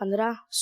15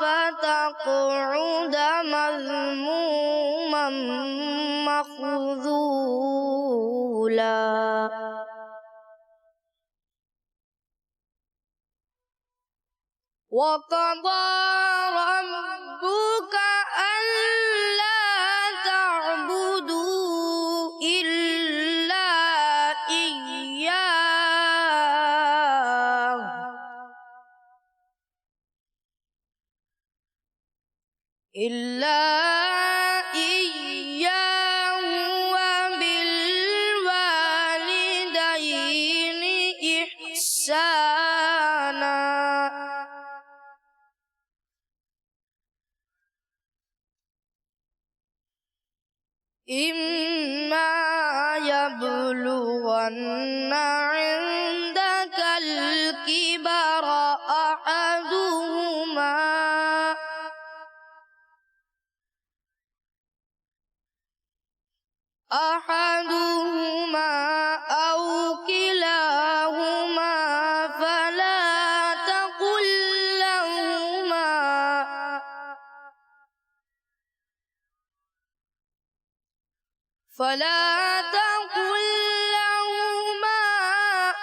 فتقعد مذموما مخذولا। وقضى ربك ألا تعبدوا إلا إياه وبالوالدين إحسانا إما يبلغن عندك الكبر أحدهما أو كلاهما فلا تقل لهما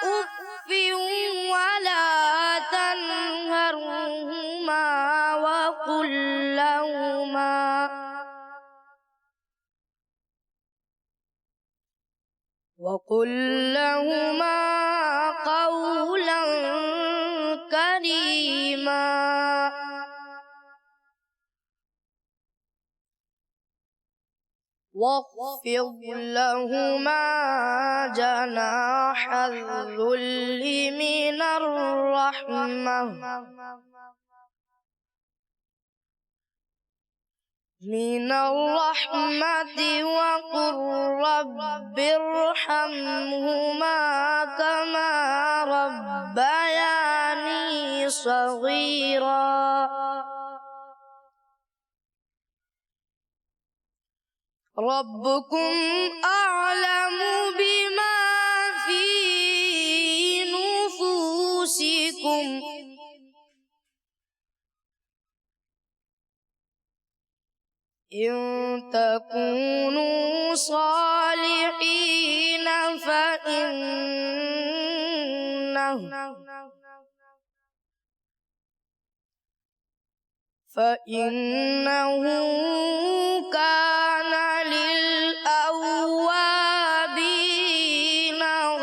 أف ولا تنهرهما وقل لهما قولا كريما. واخفض لهما جناح الذل من الرحمة وقل رب ارحمهما كما ربياني صغيرا. ربكم أعلم بما في نفوسكم إن تكونوا صالحين فإنه كان للأوابين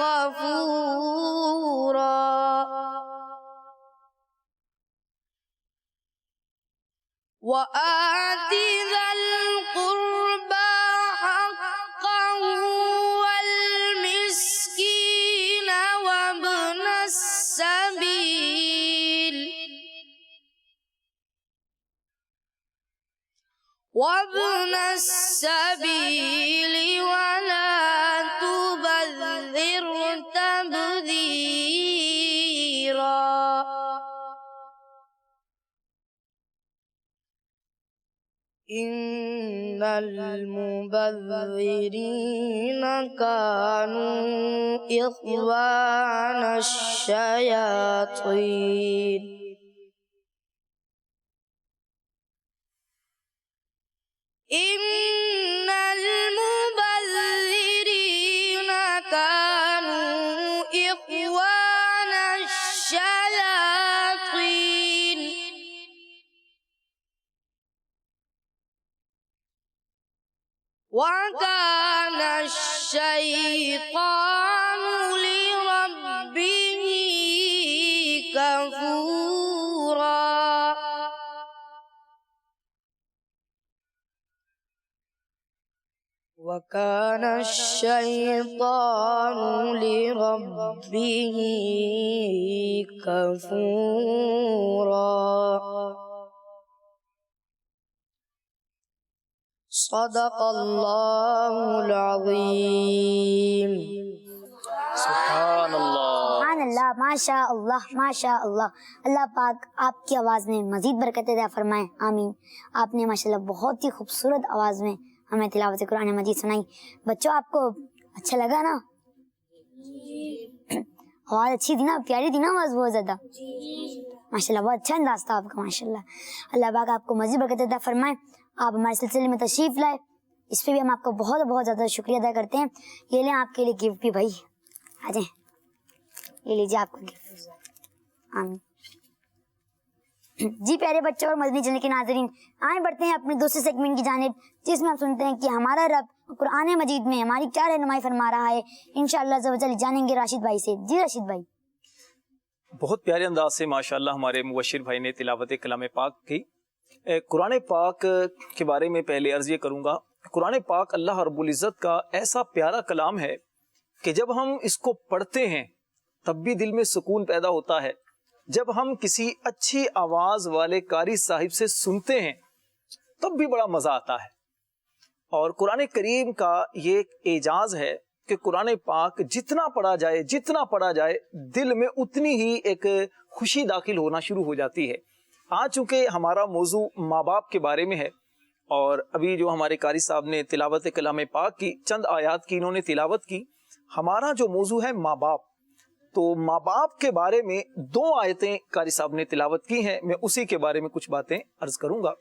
غفورا. وآت ذا القربى حقه والمسكين وابن السبيل ولا تبذر تبذيرا إن المبذرين كانوا إخوان الشياطين إن المبذرين كانوا إخوان الشياطين وكان الشيطان لربه كفورا وكان الشيطان لربه كفورا صدق اللہ العظیم سبحان اللہ. سبحان اللہ، ماشاء اللہ ماشاء اللہ. اللہ پاک آپ کی آواز میں مزید برکت عطا فرمائے، آمین. آپ نے ماشاءاللہ بہت ہی خوبصورت آواز میں ہمیں تلاوت قرآن مجید سنائی. بچوں آپ کو اچھا لگا نا؟ آواز اچھی تھی نا، پیاری تھی نا آواز بہت زیادہ. ماشاءاللہ بہت اچھا انداز تھا آپ کا ماشاءاللہ. اللہ پاک آپ کو مزید برکت عطا فرمائے. آپ ہمارے سلسلے میں تشریف لائے، اس پہ بھی ہم آپ کو بہت بہت زیادہ شکریہ ادا کرتے ہیں. یہ لیں آپ کے لیے گفٹ بھی بھائی، آ جائیں یہ لیجیے آپ کو گفٹ. آمین. جی پیارے بچوں اور مدنی چینل کے ناظرین، آئیں بڑھتے ہیں اپنے دوسرے سیگمنٹ کی جانب، جس میں ہم سنتے ہیں کہ ہمارا رب قرآن مجید میں ہماری کیا رہنمائی فرما رہا ہے. انشاءاللہ عز و جل جانیں گے راشد بھائی سے. جی راشد بھائی. بہت پیارے انداز سے ماشاءاللہ ہمارے مبشر بھائی نے تلاوت کلام پاک کی. قرآن پاک کے بارے میں پہلے عرض یہ کروں گا. قرآن پاک اللہ رب العزت کا ایسا پیارا کلام ہے کہ جب ہم اس کو پڑھتے ہیں تب بھی دل میں سکون پیدا ہوتا ہے. جب ہم کسی اچھی آواز والے قاری صاحب سے سنتے ہیں تب بھی بڑا مزہ آتا ہے. اور قرآن کریم کا یہ ایک اعجاز ہے کہ قرآن پاک جتنا پڑھا جائے دل میں اتنی ہی ایک خوشی داخل ہونا شروع ہو جاتی ہے. آج چونکہ ہمارا موضوع ماں باپ کے بارے میں ہے، اور ابھی جو ہمارے قاری صاحب نے تلاوت کلام پاک کی چند آیات کی انہوں نے تلاوت کی. ہمارا جو موضوع ہے ماں باپ، تو ماں باپ کے بارے میں 2 آیتیں قاری صاحب نے تلاوت کی ہیں. میں اسی کے بارے میں کچھ باتیں عرض کروں گا.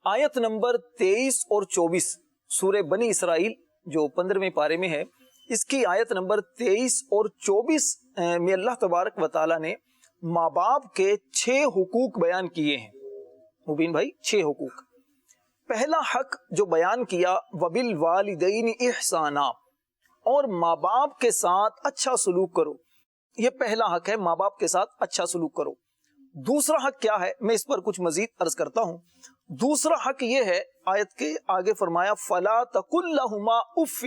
آیت نمبر 23 اور 24 سورہ بنی اسرائیل جو 15ویں پارے میں ہے، اس کی آیت نمبر 23 اور 24 میں اللہ تبارک و تعالی نے ماں باپ کے 6 حقوق بیان کیے ہیں. مبین بھائی 6 حقوق. پہلا حق جو بیان کیا وَبِالْوَالِدَيْنِ إِحْسَانًا، اور ماں باپ کے ساتھ اچھا سلوک کرو. یہ پہلا حق ہے، ماں باپ کے ساتھ اچھا سلوک کرو. دوسرا حق کیا ہے میں اس پر کچھ مزید عرض کرتا ہوں. دوسرا حق یہ ہے، آیت کے آگے فرمایا فَلَا تَقُلْ لَهُمَا اُفٍّ،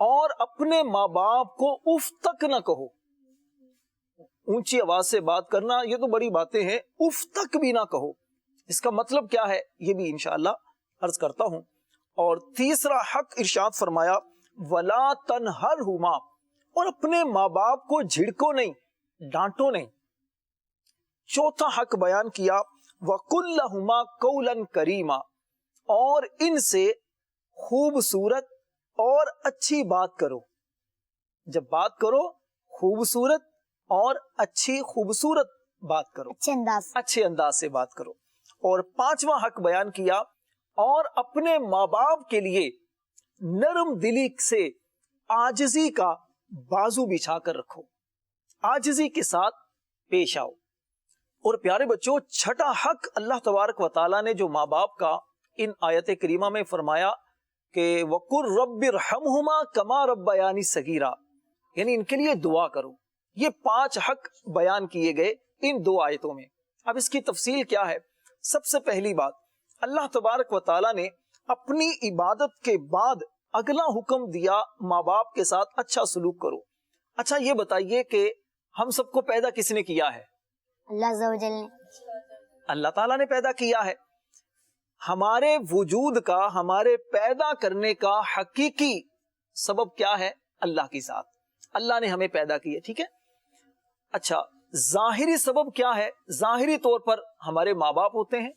اور اپنے ماں باپ کو اف تک نہ کہو. اونچی آواز سے بات کرنا یہ تو بڑی باتیں ہیں، اف تک بھی نہ کہو. اس کا مطلب کیا ہے یہ بھی انشاءاللہ عرض کرتا ہوں. اور تیسرا حق ارشاد فرمایا وَلَا تَنْهَرْهُمَا، اور اپنے ماں باپ کو جھڑکو نہیں، ڈانٹو نہیں. چوتھا حق بیان کیا وَقُلْ لَهُمَا قَوْلًا كَرِيمًا، اور ان سے خوبصورت اور اچھی بات کرو. جب بات کرو خوبصورت اور اچھی خوبصورت بات کرو، اچھے انداز سے بات کرو. اور پانچواں حق بیان کیا اور اپنے ماں باپ کے لیے نرم دلی سے عاجزی کا بازو بچھا کر رکھو، عاجزی کے ساتھ پیش آؤ. اور پیارے بچوں چھٹا حق اللہ تبارک و تعالیٰ نے جو ماں باپ کا ان آیت کریمہ میں فرمایا کہ وَقُلْ رَبِّ ارْحَمْهُمَا كَمَا رَبَّيَانِي صَغِيرًا، یعنی ان کے لیے دعا کرو. یہ 5 حق بیان کیے گئے ان 2 آیتوں میں. اب اس کی تفصیل کیا ہے؟ سب سے پہلی بات، اللہ تبارک و تعالیٰ نے اپنی عبادت کے بعد اگلا حکم دیا ماں باپ کے ساتھ اچھا سلوک کرو۔ اچھا یہ بتائیے کہ ہم سب کو پیدا کس نے کیا ہے؟ اللہ عز و جل نے۔ اللہ تعالیٰ نے پیدا کیا ہے۔ ہمارے وجود کا، ہمارے پیدا کرنے کا حقیقی سبب کیا ہے؟ اللہ کی ذات، اللہ نے ہمیں پیدا کیا، ٹھیک ہے۔ اچھا ظاہری سبب کیا ہے؟ ظاہری طور پر ہمارے ماں باپ ہوتے ہیں،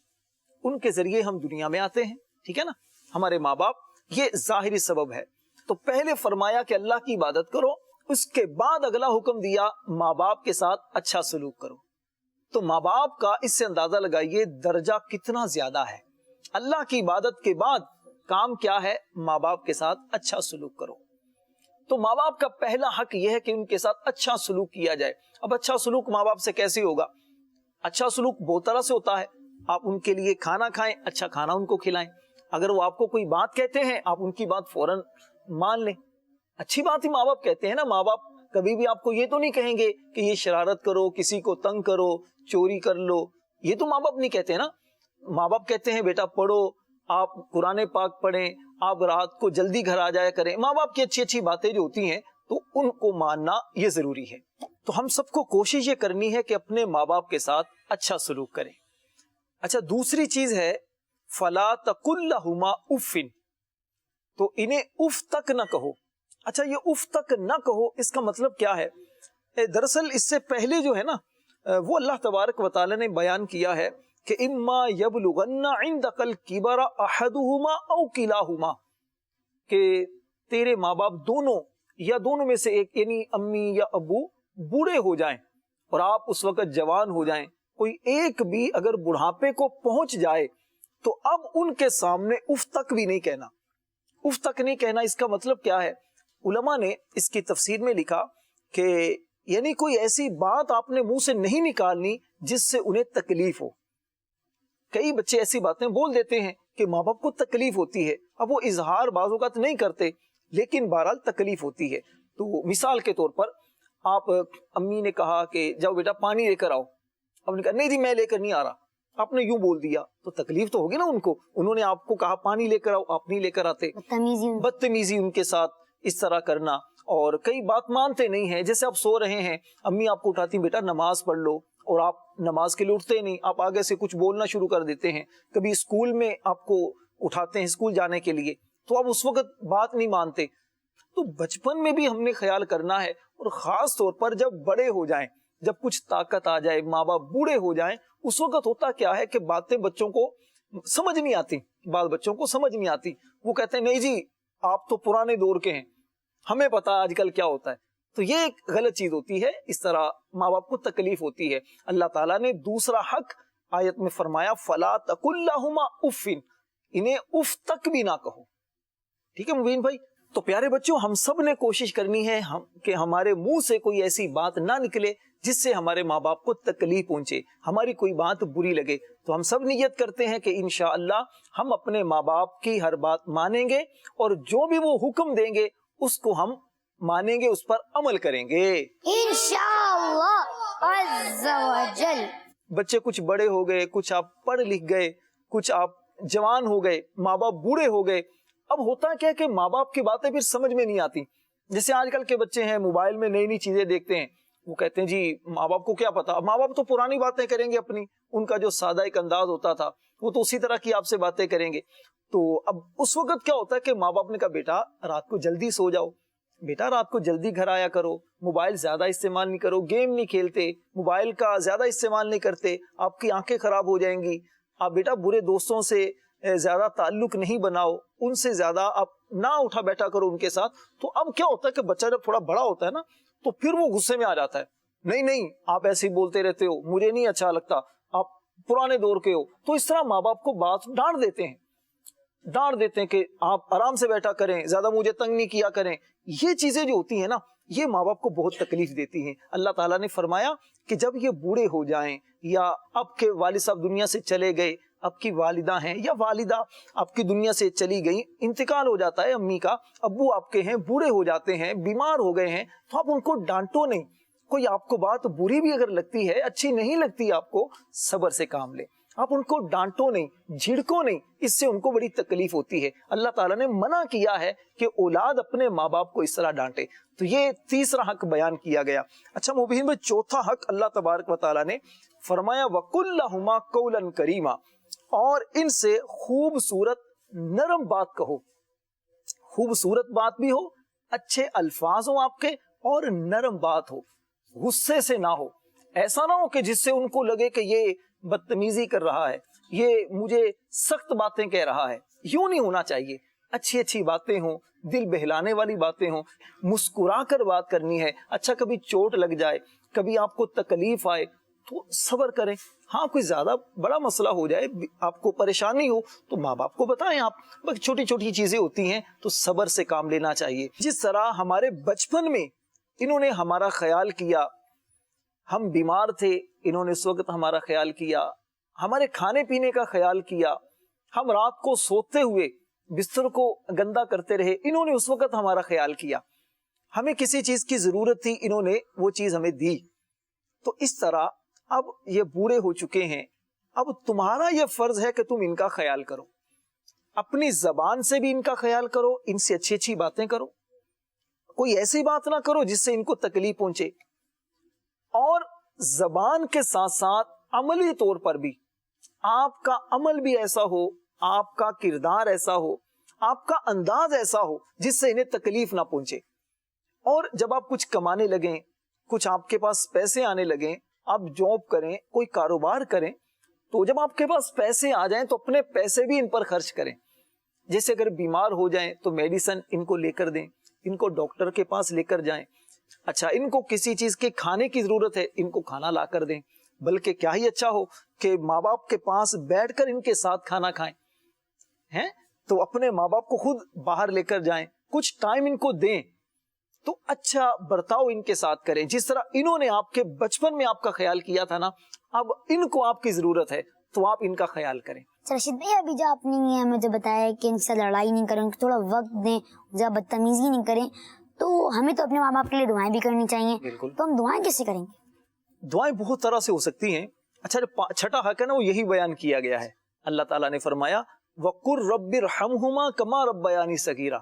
ان کے ذریعے ہم دنیا میں آتے ہیں، ٹھیک ہے نا، ہمارے ماں باپ، یہ ظاہری سبب ہے۔ تو پہلے فرمایا کہ اللہ کی عبادت کرو، اس کے بعد اگلا حکم دیا ماں باپ کے ساتھ اچھا سلوک کرو۔ تو ماں باپ کا اس سے اندازہ لگائیے درجہ کتنا زیادہ ہے۔ اللہ کی عبادت کے بعد کام کیا ہے؟ ماں باپ کے ساتھ اچھا سلوک کرو۔ تو ماں باپ کا پہلا حق یہ ہے کہ ان کے ساتھ اچھا سلوک کیا جائے۔ اب اچھا سلوک ماں باپ سے کیسے ہوگا؟ اچھا سلوک بہت طرح سے ہوتا ہے۔ آپ ان کے لیے کھانا کھائیں، اچھا کھانا ان کو کھلائیں۔ اگر وہ آپ کو کوئی بات کہتے ہیں آپ ان کی بات فوراً مان لیں، اچھی بات ہی ماں باپ کہتے ہیں نا۔ ماں باپ کبھی بھی آپ کو یہ تو نہیں کہیں گے کہ یہ شرارت کرو، کسی کو تنگ کرو، چوری کر لو، یہ تو ماں باپ نہیں کہتے نا۔ ماں باپ کہتے ہیں بیٹا پڑھو، آپ قرآن پاک پڑھیں، آپ رات کو جلدی گھر آ جایا کریں۔ ماں باپ کی اچھی اچھی باتیں جو ہوتی ہیں تو ان کو ماننا یہ ضروری ہے۔ تو ہم سب کو کوشش یہ کرنی ہے کہ اپنے ماں باپ کے ساتھ اچھا سلوک کریں۔ اچھا دوسری چیز ہے فلا تقل لہما اف، تو انہیں اف تک نہ کہو۔ اچھا یہ اف تک نہ کہو، اس کا مطلب کیا ہے؟ دراصل اس سے پہلے جو ہے نا وہ اللہ تبارک و تعالی نے بیان کیا ہے کہ اما یبلغن عندک الکبر احدہما او کلاہما، کہ تیرے ماں باپ دونوں یا دونوں میں سے ایک یعنی امی یا ابو بوڑھے ہو جائیں اور آپ اس وقت جوان ہو جائیں، کوئی ایک بھی اگر بڑھاپے کو پہنچ جائے تو اب ان کے سامنے اف تک بھی نہیں کہنا۔ اف تک نہیں کہنا اس کا مطلب کیا ہے؟ علماء نے اس کی تفسیر میں لکھا کہ یعنی کوئی ایسی بات آپ نے منہ سے نہیں نکالنی جس سے انہیں تکلیف ہو۔ کئی بچے ایسی باتیں بول دیتے ہیں کہ ماں باپ کو تکلیف ہوتی ہے، اب وہ اظہار بعض اوقات نہیں کرتے لیکن بہرحال تکلیف ہوتی ہے۔ تو مثال کے طور پر آپ امی نے کہا کہ جاؤ بیٹا پانی لے کر آؤ، اب نے کہا نہیں جی میں لے کر نہیں آ رہا، آپ نے یوں بول دیا تو تکلیف تو ہوگی نا ان کو۔ انہوں نے آپ کو کہا پانی لے کر آؤ، آپ نہیں لے کر آتے، بدتمیزی ان کے ساتھ اس طرح کرنا۔ اور کئی بات مانتے نہیں ہیں، جیسے آپ سو رہے ہیں امی آپ کو اٹھاتی بیٹا نماز پڑھ لو، اور آپ نماز کے لیے اٹھتے نہیں، آپ آگے سے کچھ بولنا شروع کر دیتے ہیں۔ کبھی اسکول میں آپ کو اٹھاتے ہیں اسکول جانے کے لیے تو آپ اس وقت بات نہیں مانتے۔ تو بچپن میں بھی ہم نے خیال کرنا ہے، اور خاص طور پر جب بڑے ہو جائیں، جب کچھ طاقت آ جائے، ماں باپ بوڑھے ہو جائیں، اس وقت ہوتا کیا ہے کہ باتیں بچوں کو سمجھ نہیں آتی، بال بچوں کو سمجھ نہیں آتی۔ وہ کہتے ہیں نہیں جی آپ تو پرانے دور کے ہیں، ہمیں پتا آج کل کیا ہوتا ہے۔ تو یہ ایک غلط چیز ہوتی ہے، اس طرح ماں باپ کو تکلیف ہوتی ہے۔ اللہ تعالیٰ نے دوسرا حق آیت میں فرمایا فلا تقل لہما اف، انہیں اف تک بھی نہ کہو، ٹھیک ہے مبین بھائی؟ تو پیارے بچوں ہم سب نے کوشش کرنی ہے کہ ہمارے منہ سے کوئی ایسی بات نہ نکلے جس سے ہمارے ماں باپ کو تکلیف پہنچے، ہماری کوئی بات بری لگے۔ تو ہم سب نیت کرتے ہیں کہ انشاءاللہ ہم اپنے ماں باپ کی ہر بات مانیں گے، اور جو بھی وہ حکم دیں گے اس کو ہم مانیں گے، اس پر عمل کریں گے انشاءاللہ عز و جل۔ بچے کچھ بڑے ہو گئے، کچھ آپ پڑھ لکھ گئے، کچھ آپ جوان ہو گئے، ماں باپ بوڑھے ہو گئے، اب ہوتا کیا کہ ماں باپ کی باتیں پھر سمجھ میں نہیں آتی۔ جیسے آج کل کے بچے ہیں موبائل میں نئی نئی چیزیں دیکھتے ہیں، وہ کہتے ہیں جی ماں باپ کو کیا پتا، ماں باپ تو پرانی باتیں کریں گے اپنی، ان کا جو سادہ ایک انداز ہوتا تھا وہ تو اسی طرح کی آپ سے باتیں کریں گے۔ تو اب اس وقت کیا ہوتا ہے کہ ماں باپ نے کہا بیٹا رات کو جلدی سو جاؤ، بیٹا رات کو جلدی گھر آیا کرو، موبائل زیادہ استعمال نہیں کرو، گیم نہیں کھیلتے، موبائل کا زیادہ استعمال نہیں کرتے، آپ کی آنکھیں خراب ہو جائیں گی، آپ بیٹا برے دوستوں سے زیادہ تعلق نہیں بناؤ، ان سے زیادہ آپ نہ اٹھا بیٹھا کرو ان کے ساتھ۔ تو اب کیا ہوتا ہے کہ بچہ جب تھوڑا بڑا ہوتا ہے نا تو پھر وہ غصے میں آ جاتا ہے، نہیں نہیں آپ ایسے ہی بولتے رہتے ہو، مجھے نہیں اچھا لگتا، آپ پرانے دور کے ہو۔ تو اس طرح ماں باپ کو بات ڈانٹ دیتے ہیں کہ آپ آرام سے بیٹھا کریں، زیادہ مجھے تنگ نہیں کیا کریں۔ یہ چیزیں جو ہوتی ہیں نا یہ ماں باپ کو بہت تکلیف دیتی ہیں۔ اللہ تعالیٰ نے فرمایا کہ جب یہ بوڑھے ہو جائیں، یا اب کے والد صاحب دنیا سے چلے گئے، اب کی والدہ ہیں یا والدہ آپ کی دنیا سے چلی گئی، انتقال ہو جاتا ہے امی کا، ابو آپ کے ہیں بوڑھے ہو جاتے ہیں، بیمار ہو گئے ہیں، تو آپ ان کو ڈانٹو نہیں۔ کوئی آپ کو بات بری بھی اگر لگتی ہے، اچھی نہیں لگتی آپ کو، صبر سے کام لے۔ آپ ان کو ڈانٹو نہیں, جھڑکو نہیں, اس سے ان کو بڑی تکلیف ہوتی ہے. اللہ تعالیٰ نے منع کیا ہے کہ اولاد اپنے ماں باپ کو اس طرح ڈانٹے. تو یہ تیسرا حق بیان کیا گیا. اچھا مبین میں چوتھا حق اللہ تبارک و تعالیٰ نے فرمایا وَقُلْ لَهُمَا قَوْلًا كَرِيمًا, اور ان سے خوبصورت نرم بات کہو. خوبصورت بات بھی ہو, اچھے الفاظ ہوں آپ کے, اور نرم بات ہو, غصے سے نہ ہو. ایسا نہ ہو کہ جس سے ان کو لگے کہ یہ بدتمیزی کر رہا ہے, یہ مجھے سخت باتیں کہہ رہا ہے. یوں نہیں ہونا چاہیے. اچھی اچھی باتیں ہوں, دل بہلانے والی باتیں ہوں, مسکرا کر بات کرنی ہے. اچھا کبھی چوٹ لگ جائے, کبھی آپ کو تکلیف آئے تو صبر کریں. ہاں کوئی زیادہ بڑا مسئلہ ہو جائے, آپ کو پریشانی ہو تو ماں باپ کو بتائیں. آپ بس چھوٹی چھوٹی چیزیں ہوتی ہیں تو صبر سے کام لینا چاہیے. جس طرح ہمارے بچپن میں انہوں نے ہمارا خیال کیا, ہم بیمار تھے انہوں نے اس وقت ہمارا خیال کیا, ہمارے کھانے پینے کا خیال کیا, ہم رات کو سوتے ہوئے بستر کو گندا کرتے رہے انہوں نے اس وقت ہمارا خیال کیا, ہمیں کسی چیز کی ضرورت تھی انہوں نے وہ چیز ہمیں دی. تو اس طرح اب یہ بوڑھے ہو چکے ہیں, اب تمہارا یہ فرض ہے کہ تم ان کا خیال کرو. اپنی زبان سے بھی ان کا خیال کرو, ان سے اچھی اچھی باتیں کرو, کوئی ایسی بات نہ کرو جس سے ان کو تکلیف پہنچے. اور زبان کے ساتھ ساتھ عملی طور پر بھی آپ کا عمل بھی ایسا ہو, آپ کا کردار ایسا ہو, آپ کا انداز ایسا ہو جس سے انہیں تکلیف نہ پہنچے. اور جب آپ کچھ کمانے لگیں, کچھ آپ کے پاس پیسے آنے لگیں, آپ جاب کریں, کوئی کاروبار کریں, تو جب آپ کے پاس پیسے آ جائیں تو اپنے پیسے بھی ان پر خرچ کریں. جیسے اگر بیمار ہو جائیں تو میڈیسن ان کو لے کر دیں, ان کو ڈاکٹر کے پاس لے کر جائیں. اچھا ان کو کسی چیز کے کھانے کی ضرورت ہے, ان کو کھانا لا کر دیں. بلکہ کیا ہی اچھا ہو کہ ماں باپ کے پاس بیٹھ کر ان کے ساتھ کھانا کھائیں ہیں, تو اپنے ماں باپ کو خود باہر لے کر جائیں, کچھ ٹائم ان کو دیں, تو اچھا برتاؤ ان کے ساتھ کریں. جس طرح انہوں نے آپ کے بچپن میں آپ کا خیال کیا تھا نا, اب ان کو آپ کی ضرورت ہے تو آپ ان کا خیال کریں. رشید بھائی ابھی جو آپ نے مجھے بتایا کہ ان سے لڑائی نہیں کریں, ان کو تھوڑا وقت دیں, زیادہ بدتمیزی نہیں کریں, تو ہمیں تو اپنے ماں باپ کے لیے دعائیں بھی کرنی چاہیے. بالکل. تو ہم دعائیں کیسے کریں گے؟ دعائیں بہت طرح سے ہو سکتی ہیں. اچھا چھٹا حق ہے نا, وہ یہی بیان کیا گیا ہے. اللہ تعالیٰ نے فرمایا وَقُلْ رَبِّ ارْحَمْهُمَا كَمَا رَبَّيَانِي صَغِيرًا.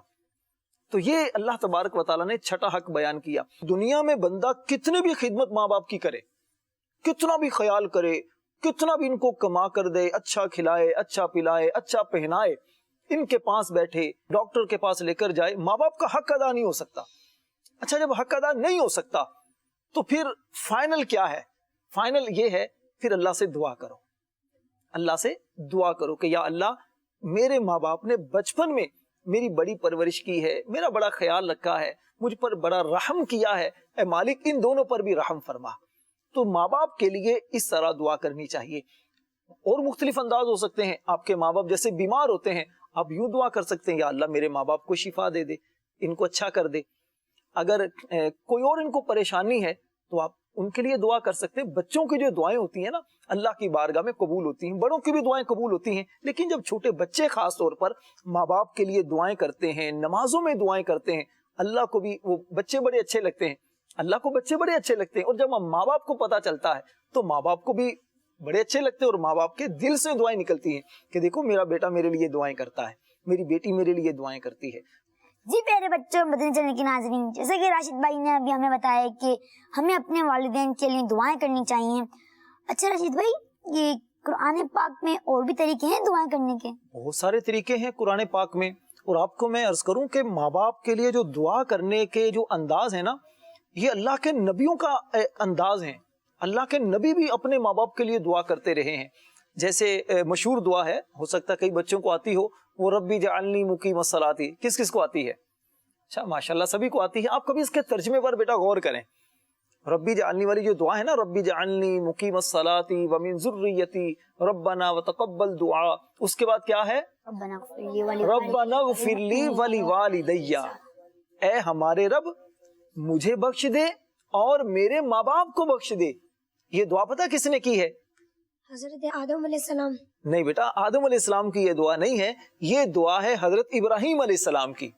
تو یہ اللہ تبارک و تعالیٰ نے چھٹا حق بیان کیا. دنیا میں بندہ کتنے بھی خدمت ماں باپ کی کرے, کتنا بھی خیال کرے, کتنا بھی ان کو کما کر دے, اچھا کھلائے, اچھا پلائے, اچھا پہنائے, ان کے پاس بیٹھے, ڈاکٹر کے پاس لے کر جائے, ماں باپ کا حق ادا نہیں ہو سکتا. اچھا جب حق ادا نہیں ہو سکتا تو پھر فائنل کیا ہے؟ فائنل یہ ہے پھر اللہ سے دعا کرو. اللہ سے دعا کرو کہ یا اللہ میرے ماں باپ نے بچپن میں میری بڑی پرورش کی ہے, میرا بڑا خیال رکھا ہے, مجھ پر بڑا رحم کیا ہے, اے مالک ان دونوں پر بھی رحم فرما. تو ماں باپ کے لیے اس طرح دعا کرنی چاہیے. اور مختلف انداز ہو سکتے ہیں. آپ کے ماں باپ جیسے بیمار ہوتے ہیں, آپ یوں دعا کر سکتے ہیں یا اللہ میرے ماں باپ کو شفا دے دے, ان کو اچھا کر دے. اگر کوئی اور ان کو پریشانی ہے تو آپ ان کے لیے دعا کر سکتے ہیں. بچوں کی جو دعائیں ہوتی ہیں نا اللہ کی بارگاہ میں قبول ہوتی ہیں, بڑوں کی بھی دعائیں قبول ہوتی ہیں, لیکن جب چھوٹے بچے خاص طور پر ماں باپ کے لیے دعائیں کرتے ہیں, نمازوں میں دعائیں کرتے ہیں, اللہ کو بھی وہ بچے بڑے اچھے لگتے ہیں, اللہ کو بچے بڑے اچھے لگتے ہیں. اور جب ماں باپ کو پتا چلتا ہے تو ماں باپ کو بھی بڑے اچھے لگتے ہیں, اور ماں باپ کے دل سے دعائیں نکلتی ہیں کہ دیکھو میرا بیٹا میرے لیے دعائیں کرتا ہے, میری بیٹی میرے لیے دعائیں کرتی ہے. جی پیارے بچوں, مدنی چینل کے ناظرین, جیسے کہ راشد بھائی نے ابھی ہمیں بتایا کہ ہمیں اپنے والدین کے لیے دعائیں کرنی چاہیے. اچھا راشد بھائی, یہ قرآن پاک میں اور بھی طریقے ہیں دعائیں کرنے کے؟ بہت سارے طریقے ہیں قرآن پاک میں. اور آپ کو میں عرض کروں کہ ماں باپ کے لیے جو دعا کرنے کے جو انداز ہے نا, یہ اللہ کے نبیوں کا انداز ہے. اللہ کے نبی بھی اپنے ماں باپ کے لیے دعا کرتے رہے ہیں. جیسے مشہور دعا ہے, ہو سکتا ہے کئی بچوں کو آتی ہو, وہ ربی جعلنی مقیم الصلاۃ. کس کس کو آتی ہے؟ اچھا ماشاءاللہ سبھی کو آتی ہے. آپ کبھی اس کے ترجمے پر بیٹا غور کریں. ربی جعلنی والی جو دعا ہے نا, ربی جعلنی مقیم الصلاۃ ومن ذریتی ربنا وتقبل دعا, اس کے بعد کیا ہے؟ ربنا اغفر لی ولوالدی. اے ہمارے رب مجھے بخش دے اور میرے ماں باپ کو بخش دے. یہ دعا پتہ کس نے کی ہے؟ حضرت آدم علیہ السلام. نہیں بیٹا, آدم علیہ السلام کی یہ دعا نہیں ہے, یہ دعا ہے حضرت ابراہیم علیہ السلام کی.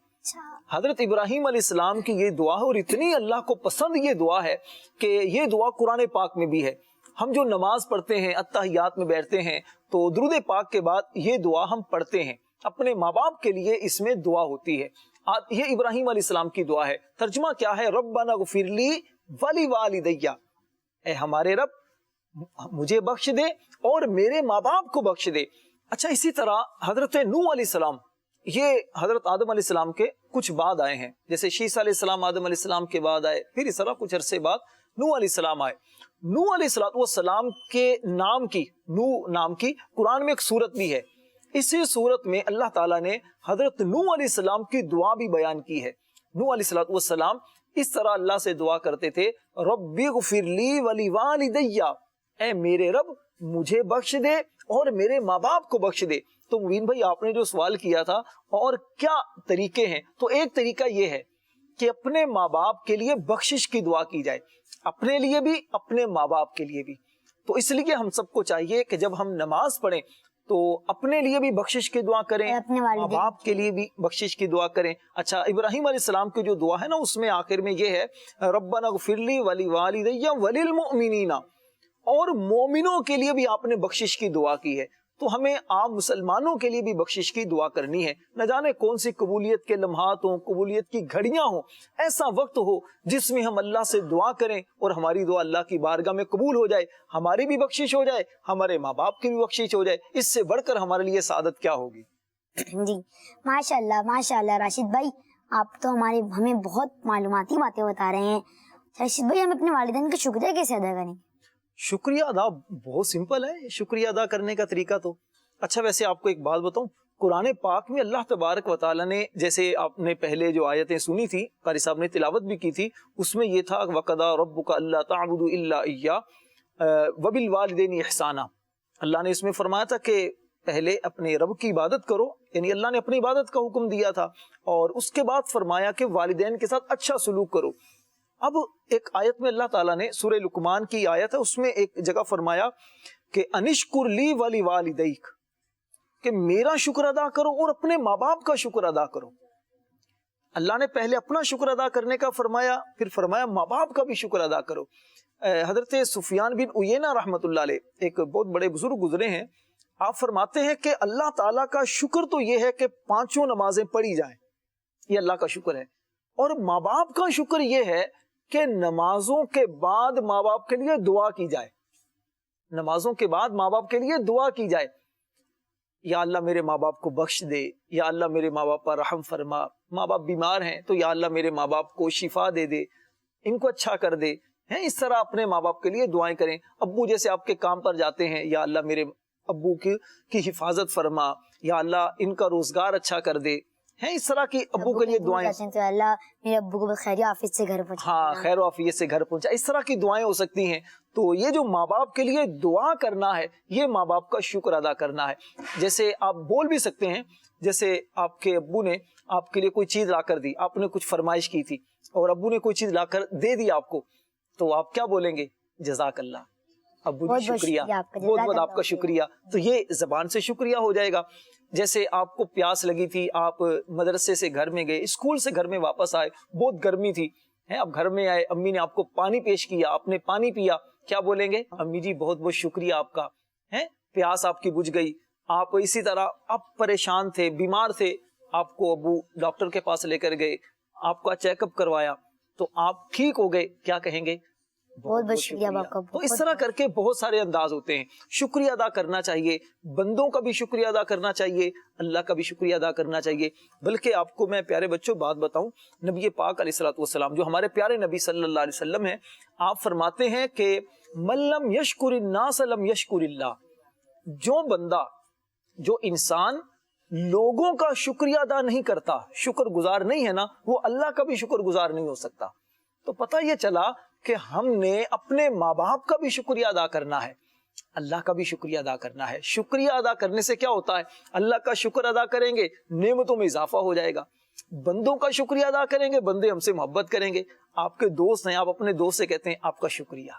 حضرت ابراہیم علیہ السلام کی یہ دعا ہے, اور اتنی اللہ کو پسند یہ دعا ہے کہ یہ دعا قرآن پاک میں بھی ہے. ہم جو نماز پڑھتے ہیں، اتحیات میں بیٹھتے ہیں تو درود پاک کے بعد یہ دعا ہم پڑھتے ہیں، اپنے ماں باپ کے لیے اس میں دعا ہوتی ہے۔ یہ ابراہیم علیہ السلام کی دعا ہے۔ ترجمہ کیا ہے؟ ربنا اغفر لی ولی والدی، اے ہمارے رب مجھے بخش دے اور میرے ماں باپ کو بخش دے۔ اچھا، اسی طرح حضرت نوح علیہ السلام، یہ حضرت آدم علیہ السلام کے کچھ بعد آئے ہیں، جیسے شیس علیہ السلام آدم علیہ السلام کے بعد آئے، پھر اس طرح کچھ عرصے بعد نوح علیہ السلام آئے۔ نوح علیہ السلام کے نام کی، نوح نام کی قرآن میں ایک سورت بھی ہے۔ اسی سورت میں اللہ تعالیٰ نے حضرت نوح علیہ السلام کی دعا بھی بیان کی ہے۔ نوح علیہ السلام اس طرح اللہ سے دعا کرتے تھے، ربی اغفر لی ولی والدی، اے میرے رب مجھے بخش دے اور میرے ماں باپ کو بخش دے۔ تو مبین بھائی آپ نے جو سوال کیا تھا اور کیا طریقے ہیں، تو ایک طریقہ یہ ہے کہ اپنے ماں باپ کے لیے بخشش کی دعا کی جائے، اپنے لیے بھی اپنے ماں باپ کے لیے بھی۔ تو اس لیے ہم سب کو چاہیے کہ جب ہم نماز پڑھیں تو اپنے لیے بھی بخشش کی دعا کریں، ماں باپ کے لیے بھی بخشش کی دعا کریں۔ اچھا، ابراہیم علیہ السلام کی جو دعا ہے نا، اس میں آخر میں یہ ہے ربنا اغفر لی ولی والدی وللمؤمنین، اور مومنوں کے لیے بھی آپ نے بخشش کی دعا کی ہے۔ تو ہمیں عام مسلمانوں کے لیے بھی بخشش کی دعا کرنی ہے۔ نہ جانے کون سی قبولیت کے لمحات ہوں، قبولیت کی گھڑیاں ہوں، ایسا وقت ہو جس میں ہم اللہ سے دعا کریں اور ہماری دعا اللہ کی بارگاہ میں قبول ہو جائے، ہماری بھی بخشش ہو جائے، ہمارے ماں باپ کی بھی بخشش ہو جائے۔ اس سے بڑھ کر ہمارے لیے سعادت کیا ہوگی؟ جی ماشاء اللہ راشد بھائی، آپ تو ہمیں بہت معلوماتی باتیں بتا رہے ہیں۔ راشد بھائی، ہم اپنے والدین کا شکریہ کیسے ادا کریں؟ شکریہ ادا بہت سمپل ہے، شکریہ ادا کرنے کا طریقہ تو اچھا، ویسے آپ کو ایک بات بتاؤں، قرآن پاک میں اللہ تبارک و تعالیٰ نے، جیسے آپ نے پہلے جو آیتیں سنی تھی، قاری صاحب نے تلاوت بھی کی تھی، اس میں یہ تھا وَقَضَىٰ رَبُّكَ أَلَّا تَعْبُدُوا إِلَّا إِيَّاهُ وَبِالْوَالِدَيْنِ إِحْسَانًا۔ اللہ نے اس میں فرمایا تھا کہ پہلے اپنے رب کی عبادت کرو، یعنی اللہ نے اپنی عبادت کا حکم دیا تھا، اور اس کے بعد فرمایا کہ والدین کے ساتھ اچھا سلوک کرو۔ اب ایک آیت میں اللہ تعالیٰ نے، سورہ لقمان کی آیت ہے، اس میں ایک جگہ فرمایا کہ انشکر لی ولی والدیک، کہ میرا شکر ادا کرو اور اپنے ماں باپ کا شکر ادا کرو۔ اللہ نے پہلے اپنا شکر ادا کرنے کا فرمایا، پھر فرمایا ماں باپ کا بھی شکر ادا کرو۔ حضرت سفیان بن عیینہ رحمۃ اللہ علیہ، ایک بہت بڑے بزرگ گزرے ہیں، آپ فرماتے ہیں کہ اللہ تعالیٰ کا شکر تو یہ ہے کہ 5 نمازیں پڑھی جائیں، یہ اللہ کا شکر ہے، اور ماں باپ کا شکر یہ ہے کہ نمازوں کے بعد ماں باپ کے لیے دعا کی جائے، نمازوں کے بعد ماں باپ کے لیے دعا کی جائے، یا اللہ میرے ماں باپ کو بخش دے، یا اللہ میرے ماں باپ پر رحم فرما، ماں باپ بیمار ہیں تو یا اللہ میرے ماں باپ کو شفا دے دے، ان کو اچھا کر دے، اس طرح اپنے ماں باپ کے لیے دعائیں کریں۔ ابو جیسے آپ کے کام پر جاتے ہیں، یا اللہ میرے ابو کی حفاظت فرما، یا اللہ ان کا روزگار اچھا کر دے، اس طرح کی ابو کے لیے دعائیں، تو اللہ میرے ابو کو خیر و عافیت سے گھر پہنچا، ہاں خیر و عافیت سے گھر پہنچا، اس طرح کی دعائیں ہو سکتی ہیں۔ تو یہ جو ماں باپ کے لیے دعا کرنا ہے، یہ ماں باپ کا شکر ادا کرنا ہے۔ جیسے آپ بول بھی سکتے ہیں، جیسے آپ کے ابو نے آپ کے لیے کوئی چیز لا کر دی، آپ نے کچھ فرمائش کی تھی اور ابو نے کوئی چیز لا کر دے دی آپ کو، تو آپ کیا بولیں گے؟ جزاک اللہ، ابو جی شکریہ، بہت بہت آپ کا شکریہ۔ تو یہ زبان سے شکریہ ہو جائے گا۔ جیسے آپ کو پیاس لگی تھی، آپ مدرسے سے گھر میں گئے، اسکول سے گھر میں واپس آئے، بہت گرمی تھی، آپ گھر میں آئے، امی نے آپ کو پانی پیش کیا، آپ نے پانی پیا، کیا بولیں گے؟ امی جی بہت بہت شکریہ آپ کا، پیاس آپ کی بجھ گئی۔ آپ اسی طرح آپ پریشان تھے، بیمار تھے، آپ کو ابو ڈاکٹر کے پاس لے کر گئے، آپ کا چیک اپ کروایا، تو آپ ٹھیک ہو گئے، کیا کہیں گے؟ بہت بہت شکریہ آپ کا۔ تو اس طرح کر کے بہت سارے انداز ہوتے ہیں، شکریہ ادا کرنا چاہیے، بندوں کا بھی شکریہ ادا کرنا چاہیے، اللہ کا بھی شکریہ ادا کرنا چاہیے۔ بلکہ آپ کو میں پیارے بچوں بات بتاؤں، نبی پاک علیہ الصلوۃ والسلام جو ہمارے پیارے نبی صلی اللہ علیہ وسلم ہیں، آپ فرماتے ہیں کہ من لم یشکر الناس لم یشکر اللہ، جو بندہ، جو انسان لوگوں کا شکریہ ادا نہیں کرتا، شکر گزار نہیں ہے نا، وہ اللہ کا بھی شکر گزار نہیں ہو سکتا۔ تو پتہ یہ چلا کہ ہم نے اپنے ماں باپ کا بھی شکریہ ادا کرنا ہے، اللہ کا بھی شکریہ ادا کرنا ہے۔ شکریہ ادا کرنے سے کیا ہوتا ہے؟ اللہ کا شکر ادا کریں گے، نعمتوں میں اضافہ ہو جائے گا۔ بندوں کا شکریہ ادا کریں گے، بندے ہم سے محبت کریں گے۔ آپ کے دوست ہیں، آپ اپنے دوست سے کہتے ہیں آپ کا شکریہ،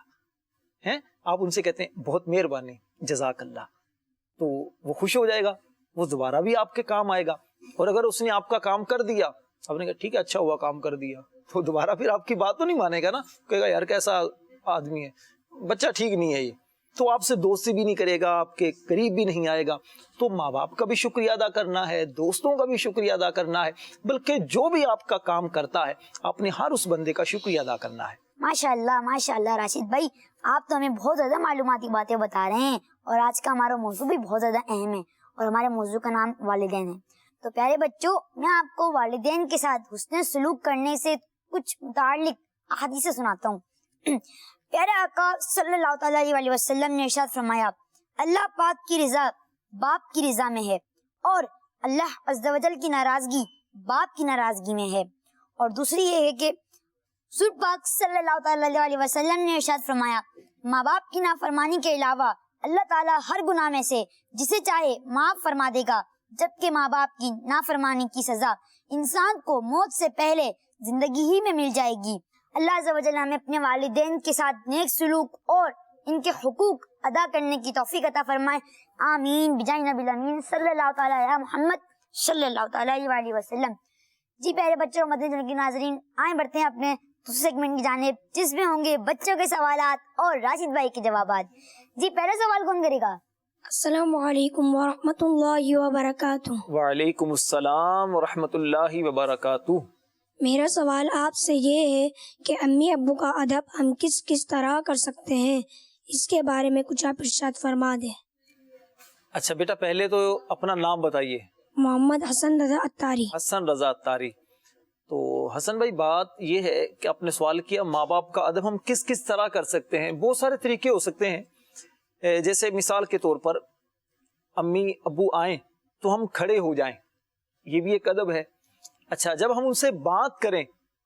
آپ ان سے کہتے ہیں بہت مہربانی، جزاک اللہ، تو وہ خوش ہو جائے گا، وہ دوبارہ بھی آپ کے کام آئے گا۔ اور اگر اس نے آپ کا کام کر دیا، آپ نے کہا ٹھیک ہے اچھا ہوا کام کر دیا، تو دوبارہ پھر آپ کی بات تو نہیں مانے گا نا، کہے گا یار کیسا آدمی ہے، بچہ ٹھیک نہیں ہے یہ۔ تو آپ سے دوستی بھی نہیں کرے گا, آپ کے قریب بھی نہیں آئے گا. تو ماں باپ کا بھی شکریہ ادا کرنا ہے, دوستوں کا بھی شکریہ ادا کرنا ہے, بلکہ جو بھی آپ کا کام کرتا ہے آپ نے ہر اس بندے کا شکریہ ادا کرنا ہے. ماشاء اللہ راشد بھائی, آپ تو ہمیں بہت زیادہ معلوماتی باتیں بتا رہے ہیں, اور آج کا ہمارا موضوع بھی بہت زیادہ اہم ہے, اور ہمارے موضوع کا نام والدین ہے. تو پیارے بچوں, میں آپ کو والدین کے ساتھ حسن سلوک کرنے سے کچھ متعلق احادیث سناتا ہوں. پیارے آقا صلی اللہ تعالی علیہ وسلم نے ارشاد فرمایا, اللہ پاک کی رضا باپ کی رضا میں ہے, اور اللہ عز و جل کی ناراضگی باپ کی ناراضگی میں ہے. اور دوسری یہ ہے کہ حضور پاک صلی اللہ تعالی علیہ وسلم نے ارشاد فرمایا, ماں باپ کی نافرمانی کے علاوہ اللہ تعالیٰ ہر گناہ میں سے جسے چاہے معاف فرما دے گا, جبکہ ماں باپ کی نافرمانی کی سزا انسان کو موت سے پہلے زندگی ہی میں مل جائے گی. اللہ عز و جل ہمیں اپنے والدین کے ساتھ نیک سلوک اور ان کے حقوق ادا کرنے کی توفیق عطا فرمائے. آمین بجاہ نبی الامین صلی اللہ تعالی علی محمد صلی اللہ تعالی علیہ وسلم. جی پیارے بچوں, مدنی چینل کے ناظرین, آئیں بڑھتے ہیں اپنے دوسرے سیگمنٹ کی جانب, جس میں ہوں گے بچوں کے سوالات اور راشد بھائی کے جوابات. جی پہلا سوال کون کرے گا؟ السلام علیکم ورحمۃ اللہ وبرکاتہ. وعلیکم السلام ورحمۃ اللہ وبرکاتہ. میرا سوال آپ سے یہ ہے کہ امی ابو کا ادب ہم کس کس طرح کر سکتے ہیں, اس کے بارے میں کچھ آپ ارشاد فرما دیں. اچھا بیٹا, پہلے تو اپنا نام بتائیے. محمد حسن رضا اتاری. حسن رضا اتاری. تو حسن بھائی, بات یہ ہے کہ آپ نے سوال کیا ماں باپ کا ادب ہم کس کس طرح کر سکتے ہیں. بہت سارے طریقے ہو سکتے ہیں. جیسے مثال کے طور پر امی ابو آئیں تو ہم کھڑے ہو جائیں, یہ بھی ایک ادب ہے. اچھا, جب ہم ان سے بات کریں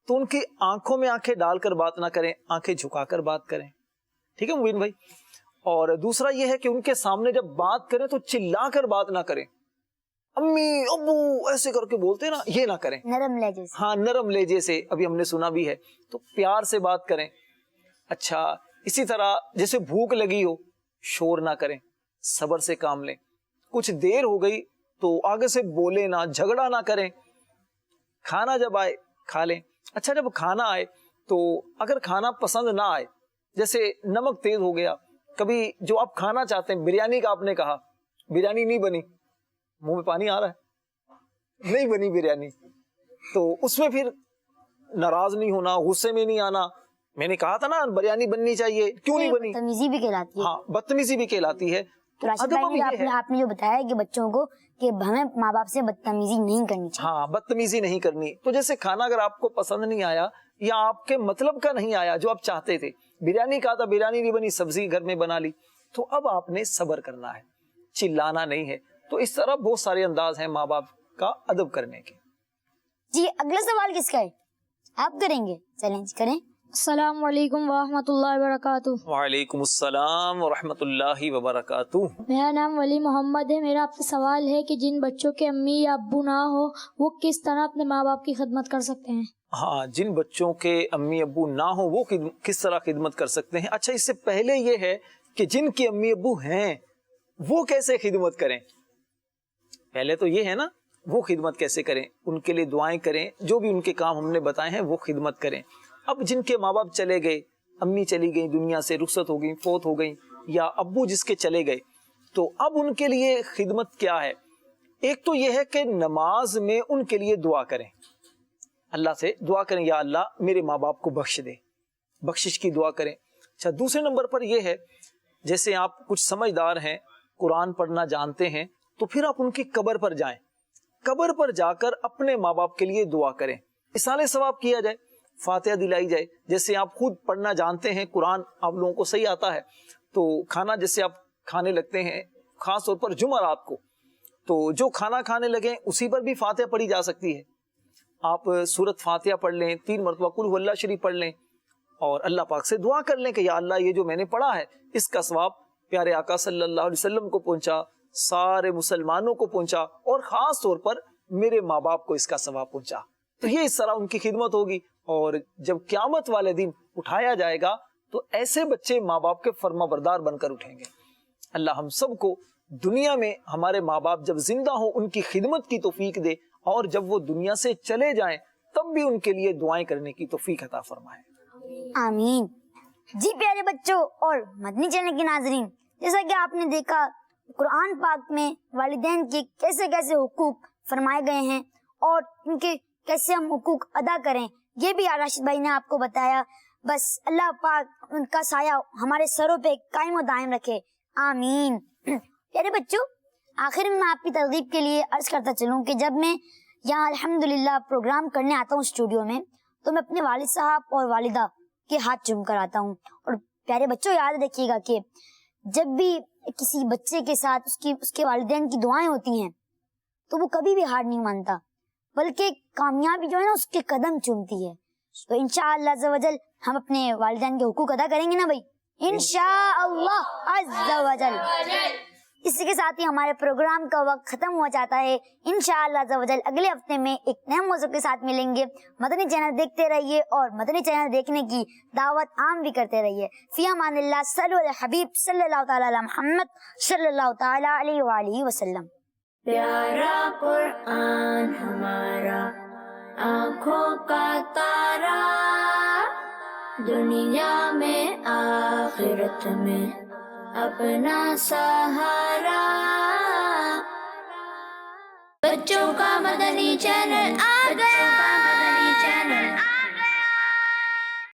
تو ان کی آنکھوں میں آنکھیں ڈال کر بات نہ کریں, آنکھیں جھکا کر بات کریں. ٹھیک ہے مبین بھائی. اور دوسرا یہ ہے کہ ان کے سامنے جب بات کریں تو چلا کر بات نہ کریں, امی ابو ایسے کر کے بولتے نا, یہ نہ کریں. نرم لہجے سے. ہاں, نرم لہجے سے, ابھی ہم نے سنا بھی ہے, تو پیار سے بات کریں. اچھا, اسی طرح جیسے بھوک لگی ہو, شور نہ کریں, صبر سے کام لیں. کچھ دیر ہو گئی تو آگے سے بولے نہ, جھگڑا نہ کریں. کھانا جب آئے کھا لیں. اچھا, جب کھانا آئے تو اگر کھانا پسند نہ آئے, جیسے نمک تیز ہو گیا, کبھی جو آپ کھانا چاہتے ہیں, بریانی کا آپ نے کہا, بریانی نہیں بنی, منہ میں پانی آ رہا ہے, نہیں بنی بریانی, تو اس میں پھر ناراض نہیں ہونا, غصے میں نہیں آنا. میں نے کہا تھا نا بریانی بننی چاہیے, کیوں نہیں بنی, بدتمیزی بھی کہلاتی ہے. ہاں, بدتمیزی بھی کہلاتی ہے. تو راشد بھائی, آپ نے جو بتایا کہ بچوں کو کہ ہمیں ماں باپ سے بدتمیزی نہیں کرنی چاہیے. ہاں, بدتمیزی نہیں کرنی. تو جیسے کھانا اگر آپ کو پسند نہیں آیا یا آپ کے مطلب کا نہیں آیا جو آپ چاہتے تھے, بریانی کہا تھا, بریانی نہیں بنی, سبزی گھر میں بنا لی, تو اب آپ نے صبر کرنا ہے, چلانا نہیں ہے. تو اس طرح بہت سارے انداز ہیں ماں باپ کا ادب کرنے کے. جی اگلا سوال کس کا ہے, آپ کریں گے؟ چلیں جی کریں. السلام علیکم ورحمۃ اللہ وبرکاتہ. وعلیکم السلام ورحمۃ اللہ وبرکاتہ. میرا نام ولی محمد ہے. میرا آپ سے سوال ہے کہ جن بچوں کے امی یا ابو نہ ہو, وہ کس طرح اپنے ماں باپ کی خدمت کر سکتے ہیں؟ ہاں, جن بچوں کے امی ابو نہ ہو وہ کس طرح خدمت کر سکتے ہیں. اچھا, اس سے پہلے یہ ہے کہ جن کے امی ابو ہیں وہ کیسے خدمت کریں. پہلے تو یہ ہے نا, وہ خدمت کیسے کریں, ان کے لیے دعائیں کریں, جو بھی ان کے کام ہم نے بتائے ہیں وہ خدمت کریں. اب جن کے ماں باپ چلے گئے, امی چلی گئی دنیا سے, رخصت ہو گئی, فوت ہو گئی, یا ابو جس کے چلے گئے, تو اب ان کے لیے خدمت کیا ہے. ایک تو یہ ہے کہ نماز میں ان کے لیے دعا کریں, اللہ سے دعا کریں, یا اللہ میرے ماں باپ کو بخش دے, بخشش کی دعا کریں. اچھا, دوسرے نمبر پر یہ ہے, جیسے آپ کچھ سمجھدار ہیں, قرآن پڑھنا جانتے ہیں, تو پھر آپ ان کی قبر پر جائیں, قبر پر جا کر اپنے ماں باپ کے لیے دعا کریں, اصالہ ثواب کیا جائے, فاتحہ دلائی جائے. جیسے آپ خود پڑھنا جانتے ہیں, قرآن آپ لوگوں کو صحیح آتا ہے, تو کھانا جیسے آپ کھانے لگتے ہیں, خاص طور پر جمعرات کو, تو جو کھانا کھانے لگیں اسی پر بھی فاتحہ پڑھی جا سکتی ہے. آپ سورت فاتحہ پڑھ لیں, 3 مرتبہ قل هو اللہ شریف پڑھ لیں, اور اللہ پاک سے دعا کر لیں کہ یا اللہ یہ جو میں نے پڑھا ہے اس کا ثواب پیارے آقا صلی اللہ علیہ وسلم کو پہنچا, سارے مسلمانوں کو پہنچا, اور خاص طور پر میرے ماں باپ کو اس کا ثواب پہنچا. تو یہ اس طرح ان کی خدمت ہوگی. اور جب قیامت والے دن اٹھایا جائے گا تو ایسے بچے ماں باپ کے فرما بردار بن کر اٹھیں گے. اللہ ہم سب کو دنیا میں ہمارے ماں باپ جب زندہ ہوں ان کی خدمت کی توفیق دے, اور جب وہ دنیا سے چلے جائیں تب بھی ان کے لیے دعائیں کرنے کی توفیق عطا فرمائے. آمین. جی پیارے بچوں اور مدنی چینل کے ناظرین، جیسا کہ آپ نے دیکھا قرآن پاک میں والدین کے کیسے کیسے حقوق فرمائے گئے ہیں اور ان کے کیسے ہم حقوق ادا کریں، یہ بھی راشد بھائی نے آپ کو بتایا۔ بس اللہ پاک ان کا سایہ ہمارے سروں پہ قائم و دائم رکھے، آمین۔ پیارے بچوں، آخر میں آپ کی ترغیب کے لیے عرض کرتا چلوں کہ جب میں یہاں الحمدللہ پروگرام کرنے آتا ہوں اسٹوڈیو میں، تو میں اپنے والد صاحب اور والدہ کے ہاتھ چوم کر آتا ہوں۔ اور پیارے بچوں یاد رکھیے گا کہ جب بھی کسی بچے کے ساتھ اس کے والدین کی دعائیں ہوتی ہیں تو وہ کبھی بھی ہار نہیں مانتا، بلکہ کامیابی جو ہے نا اس کے قدم چومتی ہے۔ تو انشاءاللہ عز و جل ہم اپنے والدین کے حقوق ادا کریں گے نا بھائی، انشاءاللہ عز و جل۔ اسی کے ساتھ ہی ہمارے پروگرام کا وقت ختم ہو جاتا ہے۔ انشاءاللہ عز و جل اگلے ہفتے میں ایک نئے موضوع کے ساتھ ملیں گے۔ مدنی چینل دیکھتے رہیے اور مدنی چینل دیکھنے کی دعوت عام بھی کرتے رہیے۔ فی امان اللہ، صلو علی حبیب صلی اللہ تعالی علی محمد صلی اللہ تعالی علیہ وآلہ وسلم۔ پیارا قرآن ہمارا آنکھوں کا تارا، دنیا میں آخرت میں اپنا سہارا۔ بچوں کا مدنی چینل آ گیا۔